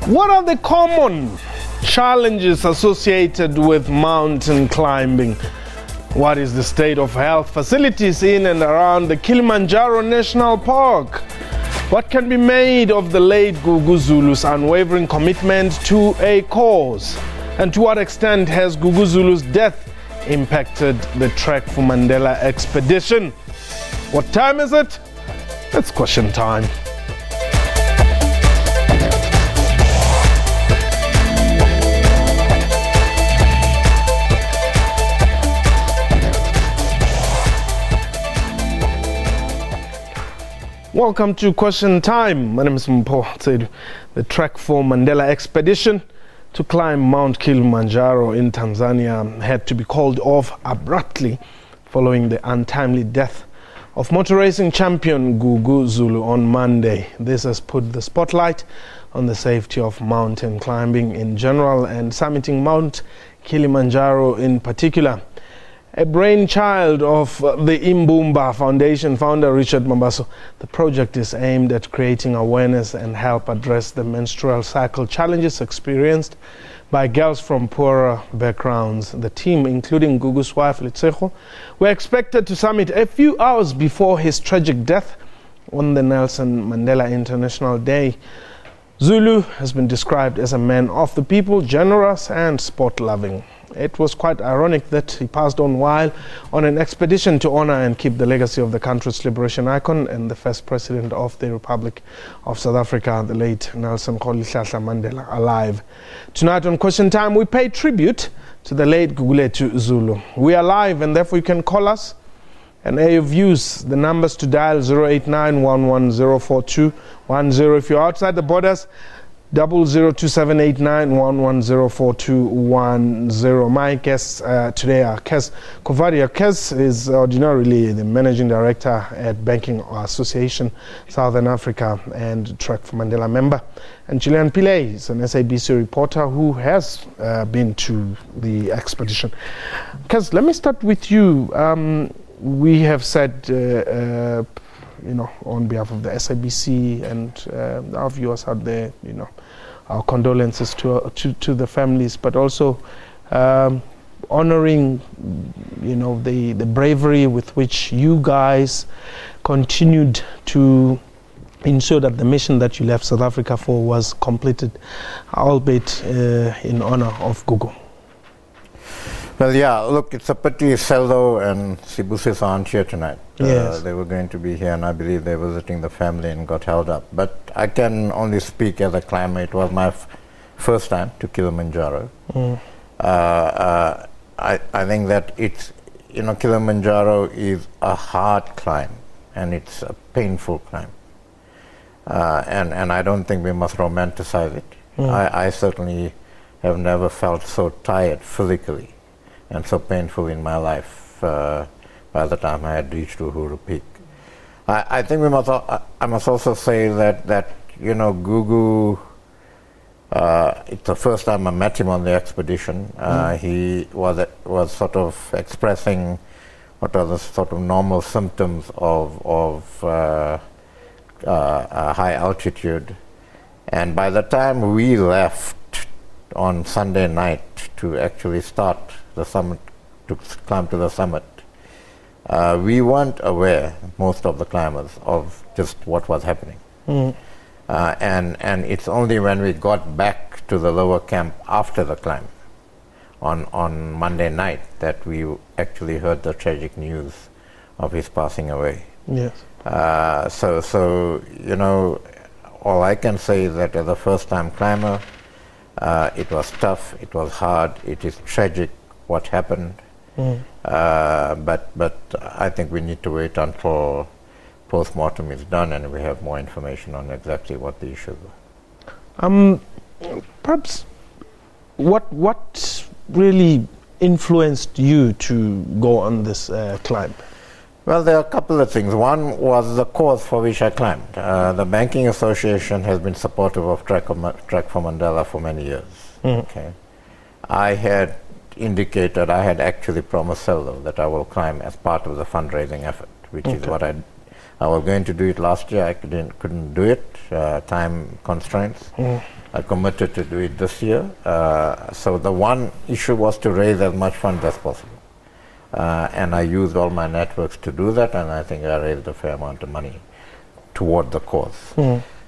What are the common challenges associated with mountain climbing? What is the state of health facilities in and around the Kilimanjaro National Park? What can be made of the late Gugu Zulu's unwavering commitment to a cause? And to what extent has Gugu Zulu's death impacted the Trek4Mandela Expedition? What time is it? It's question time. Welcome to Question Time. My name is Mpho. The Trek4Mandela Expedition to climb Mount Kilimanjaro in Tanzania had to be called off abruptly following the untimely death of motor racing champion Gugu Zulu on Monday. This has put the spotlight on the safety of mountain climbing in general and summiting Mount Kilimanjaro in particular. A brainchild of the Imbumba Foundation founder Richard Mabaso, the project is aimed at creating awareness and help address the menstrual cycle challenges experienced by girls from poorer backgrounds. The team, including Gugu's wife Letshego, were expected to summit a few hours before his tragic death on the Nelson Mandela International Day. Zulu has been described as a man of the people, generous and sport-loving. It was quite ironic that he passed on while on an expedition to honor and keep the legacy of the country's liberation icon and the first president of the Republic of South Africa, the late Nelson Rolihlahla Mandela, alive. Tonight on Question Time, we pay tribute to the late Gugulethu Zulu. We are live and therefore you can call us and air your views. The numbers to dial 089-1104-210. If you're outside the borders, 00278911042110. My guests today are Kes Kovaria. Kes is ordinarily the managing director at Banking Association Southern Africa and Trek4Mandela member, and Julian Pillay is an SABC reporter who has been to the expedition. Kes, let me start with you. We have said on behalf of the SABC and our viewers out there, our condolences to the families, but also honoring, the bravery with which you guys continued to ensure that the mission that you left South Africa for was completed, albeit in honor of Gugu. Well, yeah, look, it's a pity Seldo and Sibusis aren't here tonight. Yes. They were going to be here, and I believe they were visiting the family and got held up. But I can only speak as a climber. It was my first time to Kilimanjaro. I think that it's, Kilimanjaro is a hard climb, and it's a painful climb. And I don't think we must romanticize it. I certainly have never felt so tired physically and so painful in my life by the time I had reached Uhuru Peak. I think I must also say that Gugu, it's the first time I met him on the expedition. He was sort of expressing what are the sort of normal symptoms of high altitude. And by the time we left on Sunday night to actually start the summit, to climb to the summit, we weren't aware, most of the climbers, of just what was happening. And it's only when we got back to the lower camp after the climb on Monday night that we actually heard the tragic news of his passing away. Yes. So all I can say is that as a first-time climber, it was tough, it was hard, it is tragic what happened, but I think we need to wait until post-mortem is done and we have more information on exactly what the issues were. Perhaps what really influenced you to go on this climb? Well, there are a couple of things. One was the cause for which I climbed. The Banking Association has been supportive of Trek4Mandela for many years. Okay, I had indicated, I had actually promised Seldo that I will climb as part of the fundraising effort, which is what I was going to do it last year. I couldn't do it. Time constraints. I committed to do it this year. So the one issue was to raise as much funds as possible. And I used all my networks to do that, and I think I raised a fair amount of money toward the cause.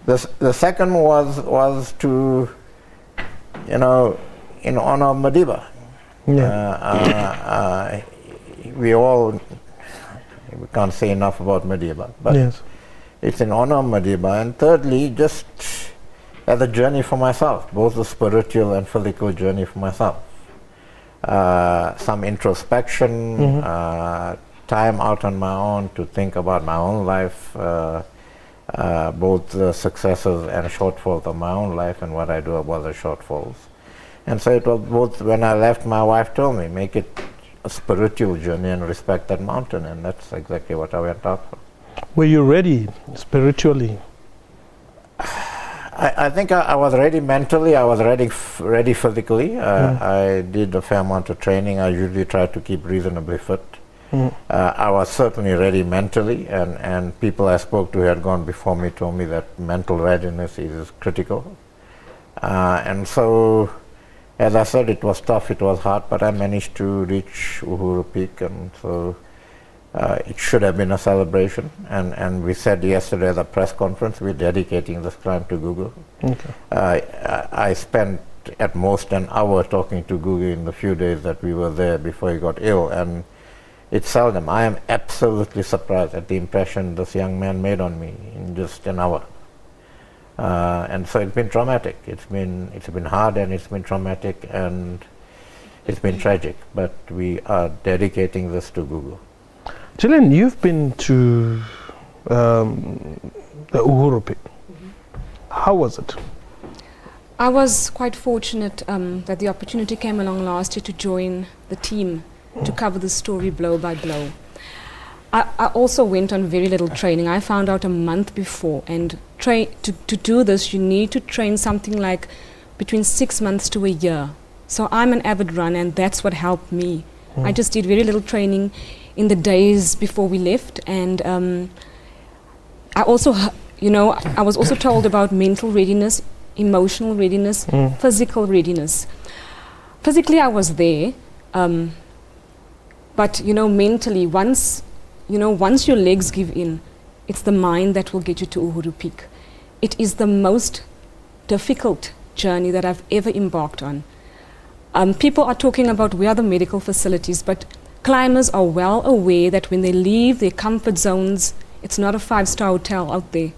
The second was to, in honor of Madiba. We can't say enough about Madiba, but it's in honor of Madiba. And thirdly, just as a journey for myself, both a spiritual and physical journey for myself. Some introspection, time out on my own to think about my own life, both the successes and shortfalls of my own life and what I do about the shortfalls. And so it was both. When I left, my wife told me, make it a spiritual journey and respect that mountain, and that's exactly what I went out for. Were you ready spiritually? I think I was ready mentally. I was ready physically. I did a fair amount of training. I usually try to keep reasonably fit. I was certainly ready mentally, and people I spoke to who had gone before me told me that mental readiness is critical. And so, as I said, it was tough, it was hard, but I managed to reach Uhuru Peak, and so it should have been a celebration. And we said yesterday at the press conference, we're dedicating this climb to Gugu. I spent at most an hour talking to Gugu in the few days that we were there before he got ill, and it's seldom. I am absolutely surprised at the impression this young man made on me in just an hour. And so it's been traumatic. It's been hard, and it's been traumatic, and it's been tragic. But we are dedicating this to Gugu. Gillian, you've been to the Uhuru Peak. How was it? I was quite fortunate that the opportunity came along last year to join the team to cover the story blow by blow. I also went on very little training. I found out a month before, and to do this you need to train something like between 6 months to a year. So I'm an avid runner, and that's what helped me. I just did very little training in the days before we left, and I also, I was also told about mental readiness, emotional readiness, physical readiness. Physically I was there, but mentally, once your legs give in, it's the mind that will get you to Uhuru Peak. It is the most difficult journey that I've ever embarked on. People are talking about where are the medical facilities, but climbers are well aware that when they leave their comfort zones, it's not a 5-star hotel out there.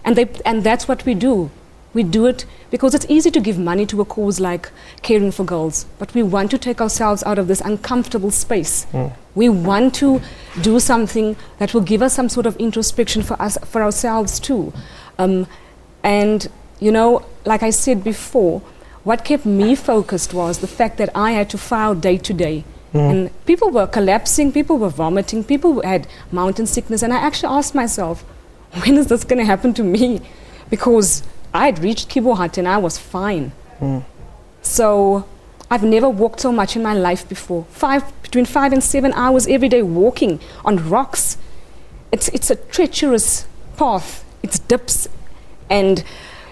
And that's what we do. We do it because it's easy to give money to a cause like caring for girls, but we want to take ourselves out of this uncomfortable space. We want to do something that will give us some sort of introspection for ourselves too. And like I said before, what kept me focused was the fact that I had to file day to day. And people were collapsing, people were vomiting, people had mountain sickness, and I actually asked myself, when is this going to happen to me? Because I had reached Kibohat and I was fine. So I've never walked so much in my life before. Between 5 and 7 hours every day walking on rocks. It's a treacherous path. It's dips, and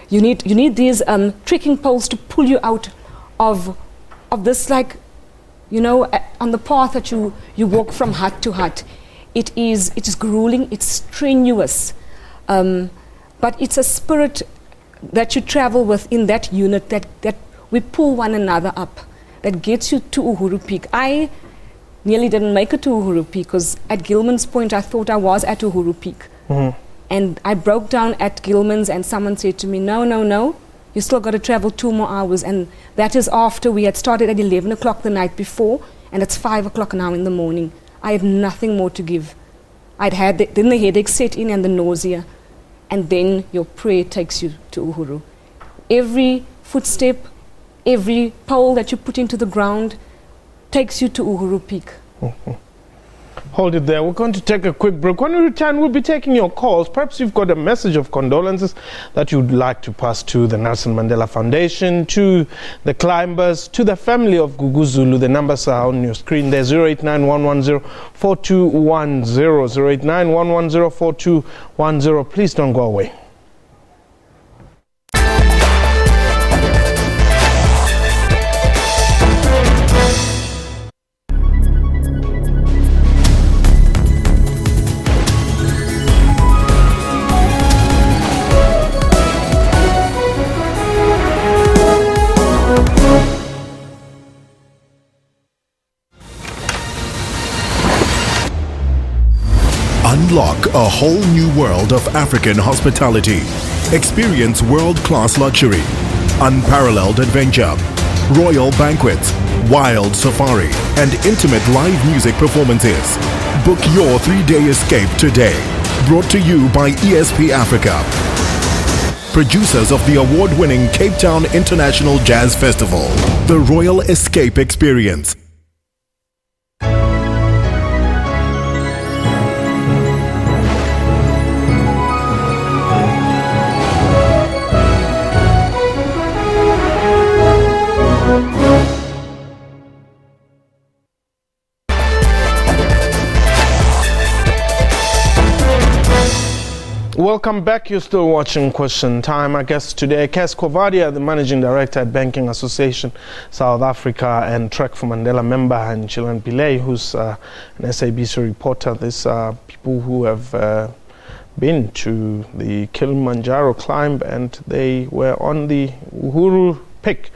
you need these trekking poles to pull you out of this, on the path that you walk from hut to hut. It is grueling, it's strenuous, but it's a spirit that you travel with in that unit, that we pull one another up, that gets you to Uhuru Peak. I nearly didn't make it to Uhuru Peak because at Gilman's Point I thought I was at Uhuru Peak. And I broke down at Gilman's, and someone said to me, no, you still got to travel 2 more hours. And that is after we had started at 11 o'clock the night before, and it's 5 o'clock now in the morning. I had nothing more to give. Then the headache set in and the nausea, and then your prayer takes you to Uhuru. Every footstep, every pole that you put into the ground takes you to Uhuru Peak. Hold it there. We're going to take a quick break. When we return, we'll be taking your calls. Perhaps you've got a message of condolences that you'd like to pass to the Nelson Mandela Foundation, to the climbers, to the family of Gugu Zulu. The numbers are on your screen there, 089-110-4210, 089-110-4210. Please don't go away. Unlock a whole new world of African hospitality. Experience world-class luxury, unparalleled adventure, royal banquets, wild safari, and intimate live music performances. Book your 3-day escape today. Brought to you by ESP Africa, producers of the award-winning Cape Town International Jazz Festival. The Royal Escape Experience. Welcome back. You're still watching Question Time. Our guest today, Kes Kovadia, the Managing Director at Banking Association South Africa, and Trek4Mandela member, and Chilan Pillay, who's an SABC reporter. These are people who have been to the Kilimanjaro climb, and they were on the Uhuru Peak.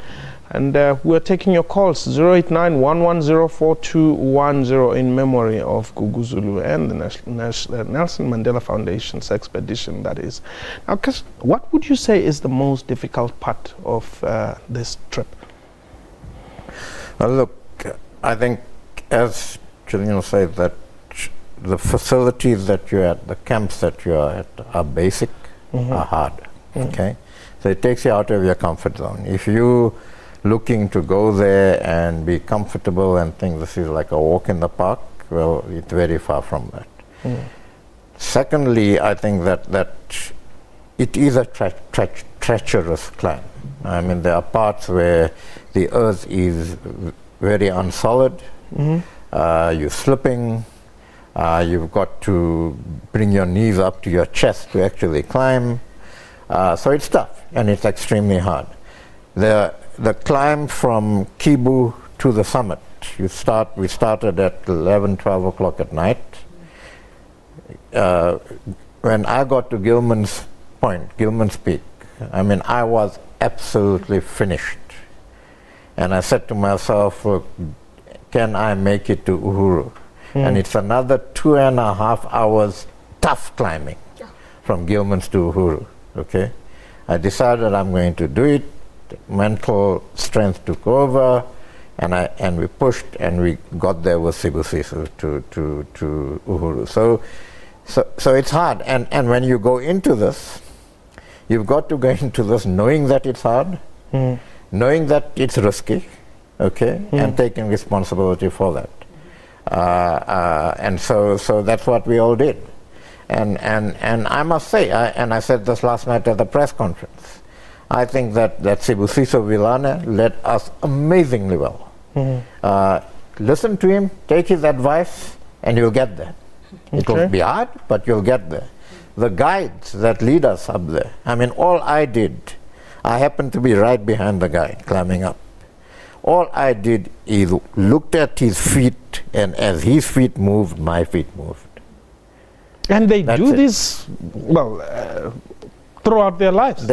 And we're taking your calls, 089-110-4210, in memory of Gugu Zulu and the Nelson Mandela Foundation's expedition, that is. Now, what would you say is the most difficult part of this trip? Well, look, I think, as Gillian said, that the facilities that you're at, the camps that you're at, are basic, are hard, okay? So it takes you out of your comfort zone. If you looking to go there and be comfortable and think this is like a walk in the park, well, it's very far from that. Secondly, I think that it is a treacherous climb. I mean, there are parts where the earth is very unsolid, you're slipping, you've got to bring your knees up to your chest to actually climb. So it's tough and it's extremely hard. The climb from Kibu to the summit, we started at 11, 12 o'clock at night. When I got to Gilman's Peak, I mean, I was absolutely finished. And I said to myself, look, can I make it to Uhuru? And it's another 2.5 hours tough climbing from Gilman's to Uhuru, okay? I decided I'm going to do it. Mental strength took over, and we pushed, and we got there with Sibusiso to Uhuru. So it's hard, and when you go into this, you've got to go into this knowing that it's hard, knowing that it's risky, okay, and taking responsibility for that. And so that's what we all did, and I must say, and I said this last night at the press conference, I think that Sibusiso Vilane led us amazingly well. Listen to him, take his advice, and you'll get there. It will be hard, but you'll get there. The guides that lead us up there, I mean, all I did, I happened to be right behind the guide climbing up. All I did is looked at his feet, and as his feet moved, my feet moved. And they do this, well, throughout their lives.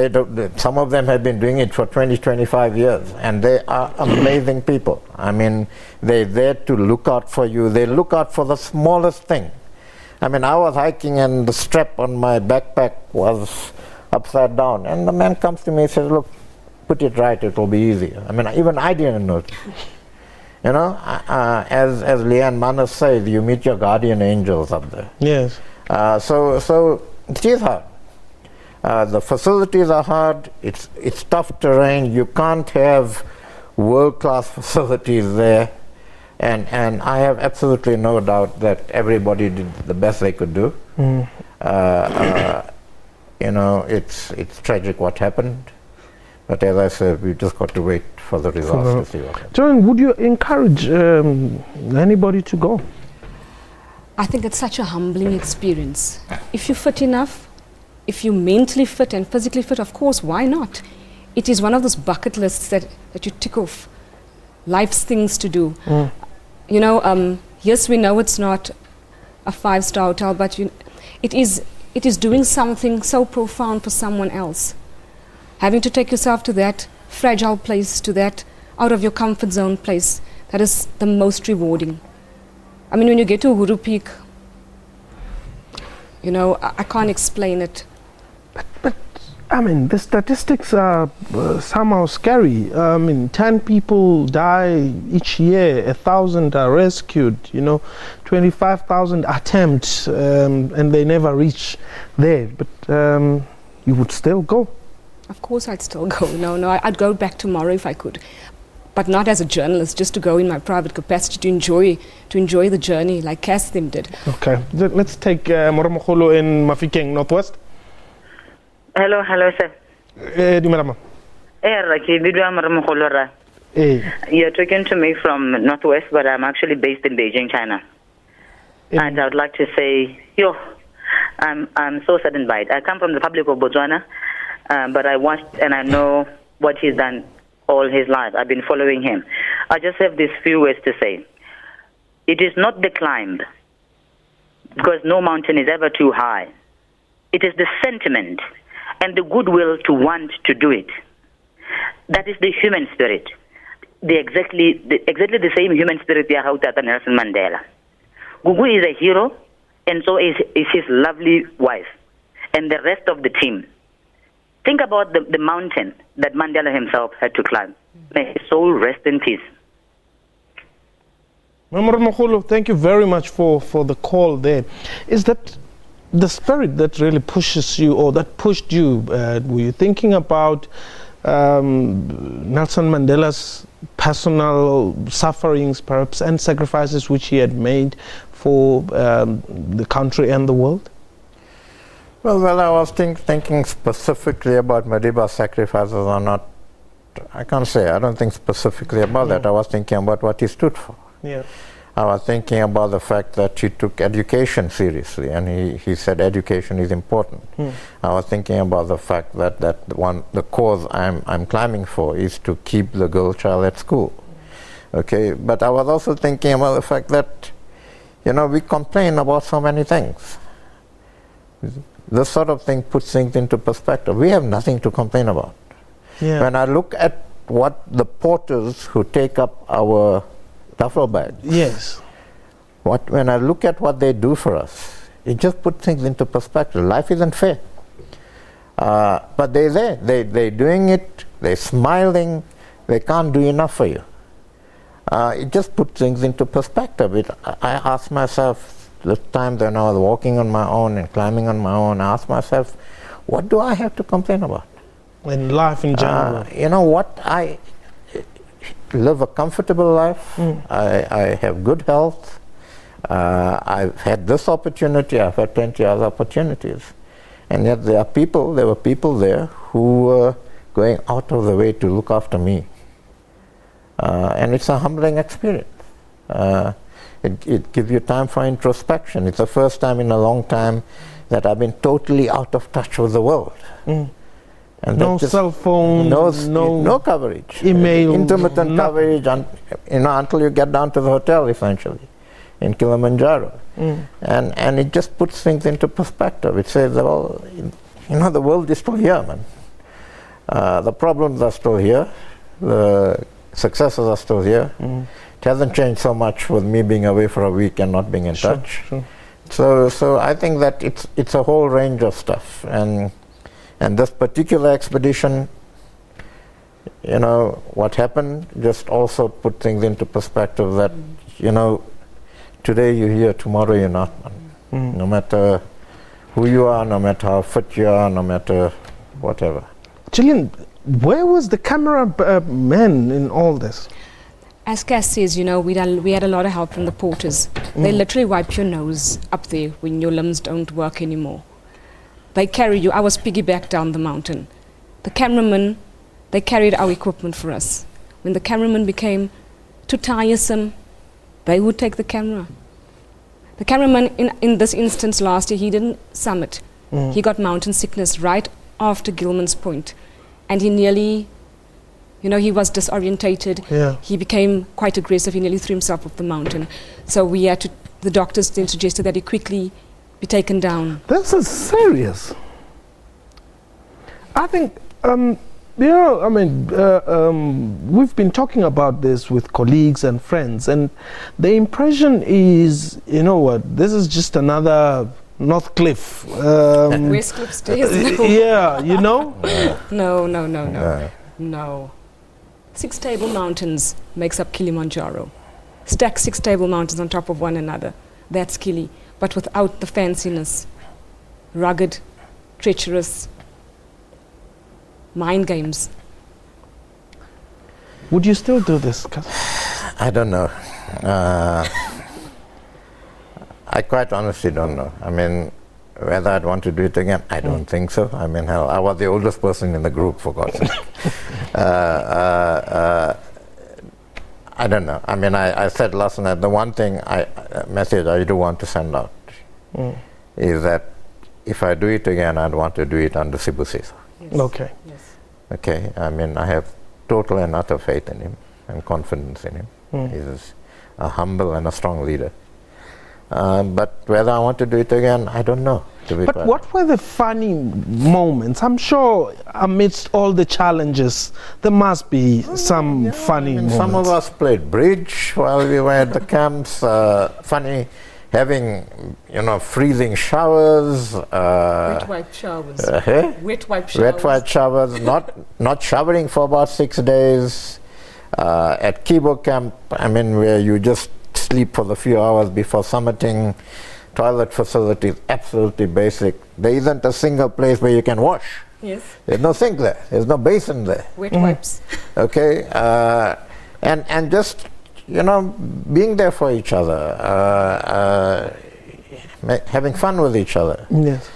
Some of them have been doing it for 20, 25 years, and they are amazing people. I mean, they're there to look out for you. They look out for the smallest thing. I mean, I was hiking and the strap on my backpack was upside down, and the man comes to me and says, look, put it right, it will be easier. I mean, even I didn't know. You know, as Leanne Manas says, you meet your guardian angels up there. Yes. So it is hard. The facilities are hard. It's tough terrain. You can't have world-class facilities there. And I have absolutely no doubt that everybody did the best they could do. You know, it's tragic what happened, but as I said, we just got to wait for the results to see what happens. John, would you encourage anybody to go? I think it's such a humbling experience. If you're fit enough, if you're mentally fit and physically fit, of course, why not? It is one of those bucket lists that you tick off, life's things to do. You know, yes, we know it's not a 5-star hotel, but it is doing something so profound for someone else. Having to take yourself to that fragile place, to that out of your comfort zone place, that is the most rewarding. I mean, when you get to Uhuru Peak, you know, I can't explain it. But I mean, the statistics are somehow scary. I mean, 10 people die each year, 1,000 are rescued, you know, 25,000 attempts, and they never reach there. But you would still go? Of course I'd still go. No, I'd go back tomorrow if I could. But not as a journalist, just to go in my private capacity to enjoy the journey like Cass them did. Okay, let's take Mahalo in Mafikeng, Northwest. Hello, sir. Dumalama. You're talking to me from Northwest, but I'm actually based in Beijing, China. And I would like to say, I'm so saddened by it. I come from the Republic of Botswana, but I watched and I know what he's done all his life. I've been following him. I just have these few words to say. It is not the climb, because no mountain is ever too high. It is the sentiment and the goodwill to want to do it. That is the human spirit. Exactly the same human spirit we have Dr Nelson Mandela. Gugu is a hero, and so is his lovely wife and the rest of the team. Think about the mountain that Mandela himself had to climb. May his soul rest in peace. Mahalo, thank you very much for the call there. Is that the spirit that really pushes you, or that pushed you? Were you thinking about Nelson Mandela's personal sufferings, perhaps, and sacrifices which he had made for the country and the world? Well, I was thinking specifically about Madiba's sacrifices or not. I can't say. I don't think specifically about that. I was thinking about what he stood for. Yeah. I was thinking about the fact that he took education seriously, and he said education is important. I was thinking about the fact that the cause I'm climbing for is to keep the girl child at school. Okay, but I was also thinking about the fact that, you know, we complain about so many things. This sort of thing puts things into perspective. We have nothing to complain about. Yeah. When I look at what the porters who take up our duffel bags, yes, when I look at what they do for us, it just puts things into perspective. Life isn't fair. But they're there. They're doing it. They're smiling. They can't do enough for you. It just puts things into perspective. I ask myself, the times when I was walking on my own and climbing on my own, I ask myself, what do I have to complain about? In life in general. You know what? I live a comfortable life. I have good health. I've had this opportunity. I've had plenty of other opportunities. And yet there were people there who were going out of the way to look after me. And it's a humbling experience. It gives you time for introspection. It's the first time in a long time that I've been totally out of touch with the world. And no cell phone, no coverage, email, intermittent coverage, until you get down to the hotel, essentially, in Kilimanjaro. And it just puts things into perspective. It says, well, the world is still here, man. The problems are still here. The successes are still here. It hasn't changed so much with me being away for a week and not being in touch. Sure. So I think that it's a whole range of stuff. And this particular expedition, what happened just also put things into perspective that, today you're here, tomorrow you're not. No matter who you are, no matter how fit you are, no matter whatever. Gillian, where was the camera man in all this? As Cass says, you know, we had a lot of help from the porters. They literally wipe your nose up there when your limbs don't work anymore. They carry you. I was piggybacked down the mountain. The cameramen, they carried our equipment for us. When the cameraman became too tiresome, they would take the camera. The cameraman, in this instance last year, he didn't summit. He got mountain sickness right after Gilman's Point. And he nearly, you know, he was disorientated. Yeah. He became quite aggressive. He nearly threw himself off the mountain. So we had to, the doctors then suggested that he quickly be taken down. This is serious. I think, you know, I mean, we've been talking about this with colleagues and friends, and the impression is, you know what, this is just another North Cliff. West Cliff stays. Yeah, you know? No. 6 Table Mountains makes up Kilimanjaro. Stack 6 Table Mountains on top of one another. That's Kili, but without the fanciness. Rugged, treacherous, mind games. Would you still do this? I don't know. I quite honestly don't know. I mean, whether I'd want to do it again, I don't think so. I mean, hell, I was the oldest person in the group, for God's sake. I don't know. I mean, I said last night, the one thing, message I do want to send out is that if I do it again, I'd want to do it under Sibusisa. Yes. Okay. Yes. Okay, I mean, I have total and utter faith in him and confidence in him. He's a humble and a strong leader. But whether I want to do it again, I don't know. But what were the funny moments? I'm sure amidst all the challenges, there must be some funny moments. Some of us played bridge while we were at the camps. Funny, having, you know, freezing showers. Wet wipe showers. Wet wipe showers. Wet wipe showers. Not showering for about 6 days. At Kibo camp, I mean, where you just sleep for the few hours before summiting. Toilet facilities, absolutely basic. There isn't a single place where you can wash. Yes. There's no sink there. There's no basin there. Wet wipes. Okay, and just, you know, being there for each other, having fun with each other. Yes.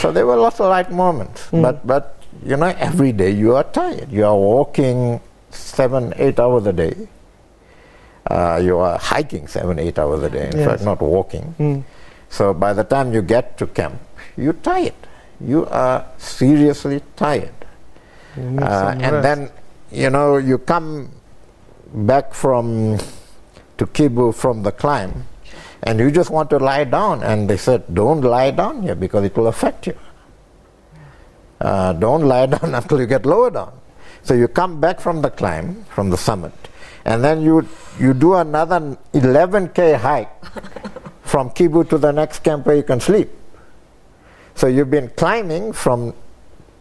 So there were lots of light moments. But you know, every day you are tired. You are walking 7-8 hours a day. You are hiking 7-8 hours a day, in fact, not walking. So by the time you get to camp, you're tired. You are seriously tired. And then, you know, you come back to Kibu from the climb, and you just want to lie down. And they said, don't lie down here because it will affect you. Don't lie down until you get lower down. So you come back from the climb, from the summit, and then you do another 11K hike from Kibu to the next camp where you can sleep. So you've been climbing from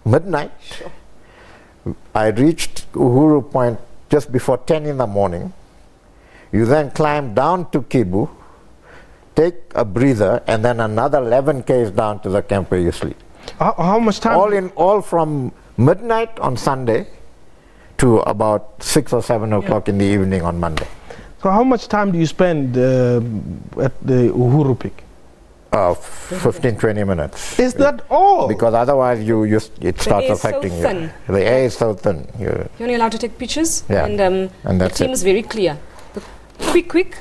midnight. I reached Uhuru Point just before 10 in the morning. You then climb down to Kibu, take a breather, and then another 11Ks down to the camp where you sleep. How much time? All from midnight on Sunday to about 6 or 7 o'clock in the evening on Monday. So how much time do you spend at the Uhuru Peak? 15-20 minutes. Is that all? Because otherwise it starts affecting you. The air is so thin. You're only allowed to take pictures, and that's the team is very clear. Quick,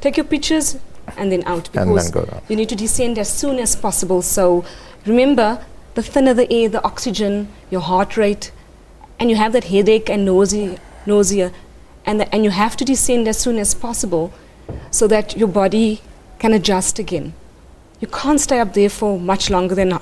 take your pictures and then out, because and then go down. You need to descend as soon as possible. So remember, the thinner the air, the oxygen, your heart rate, and you have that headache and nausea, and you have to descend as soon as possible so that your body can adjust again. You can't stay up there for much longer than,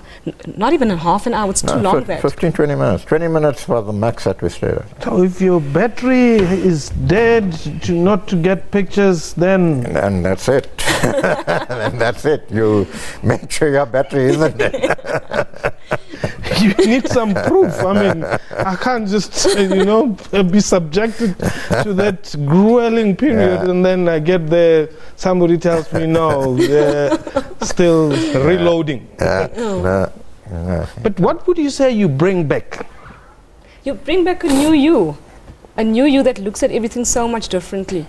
not even a half an hour, it's too long there. 15-20 minutes. 20 minutes was the max that we stayed at. So if your battery is dead, not to get pictures, then... And that's it. And that's it. You make sure your battery isn't dead. You need some proof. I mean, I can't just, be subjected to that grueling period and then I get there, somebody tells me, no, they're still reloading. No. But what would you say you bring back? You bring back a new you. a new you that looks at everything so much differently.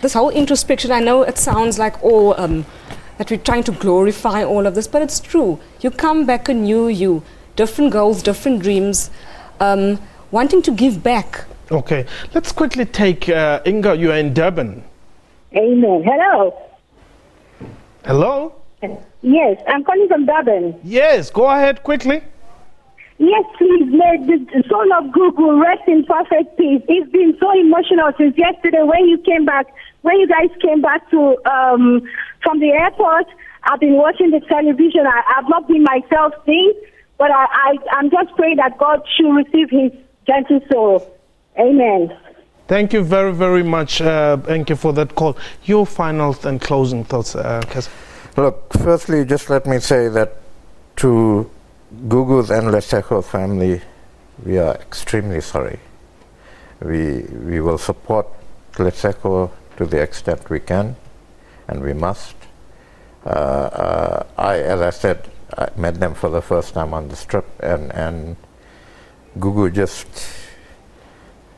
This whole introspection, I know it sounds like that we're trying to glorify all of this, but it's true. You come back a new you, different goals, different dreams, wanting to give back. Okay, let's quickly take Inga. You are in Durban. Amen. Hello. Hello? Yes, I'm calling from Durban. Yes, go ahead quickly. Yes, please, may the soul of Gugu rest in perfect peace. It's been so emotional since yesterday when you guys came back to from the airport. I've been watching the television. I've not been myself since, but I'm just praying that God should receive his gentle soul. Amen. Thank you very, very much. Thank you for that call. Your final and closing thoughts, Kaizer. Look, firstly, just let me say that to Gugu's and Letshego family, we are extremely sorry. We will support Letshego to the extent we can, and we must. As I said, I met them for the first time on this trip, and Gugu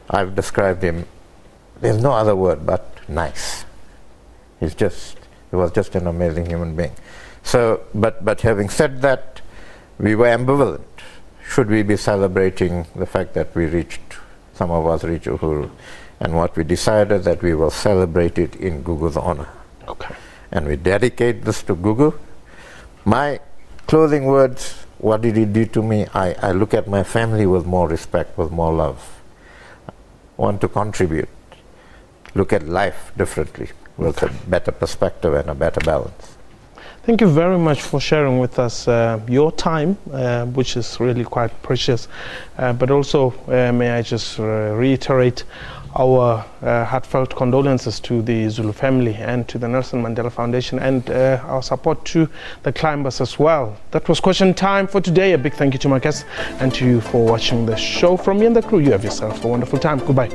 I've described him, there's no other word but nice. He was just an amazing human being. So, but having said that, we were ambivalent. Should we be celebrating the fact that some of us reached Uhuru? And what we decided that we will celebrate it in Gugu's honor. Okay. And we dedicate this to Gugu. My closing words, what did he do to me? I look at my family with more respect, with more love. Want to contribute, look at life differently, with a better perspective and a better balance. Thank you very much for sharing with us your time, which is really quite precious. But also, may I just reiterate our heartfelt condolences to the Zulu family and to the Nelson Mandela Foundation, and our support to the climbers as well. That was Question Time for today. A big thank you to my guests and to you for watching the show. From me and the crew, you have yourself a wonderful time. Goodbye.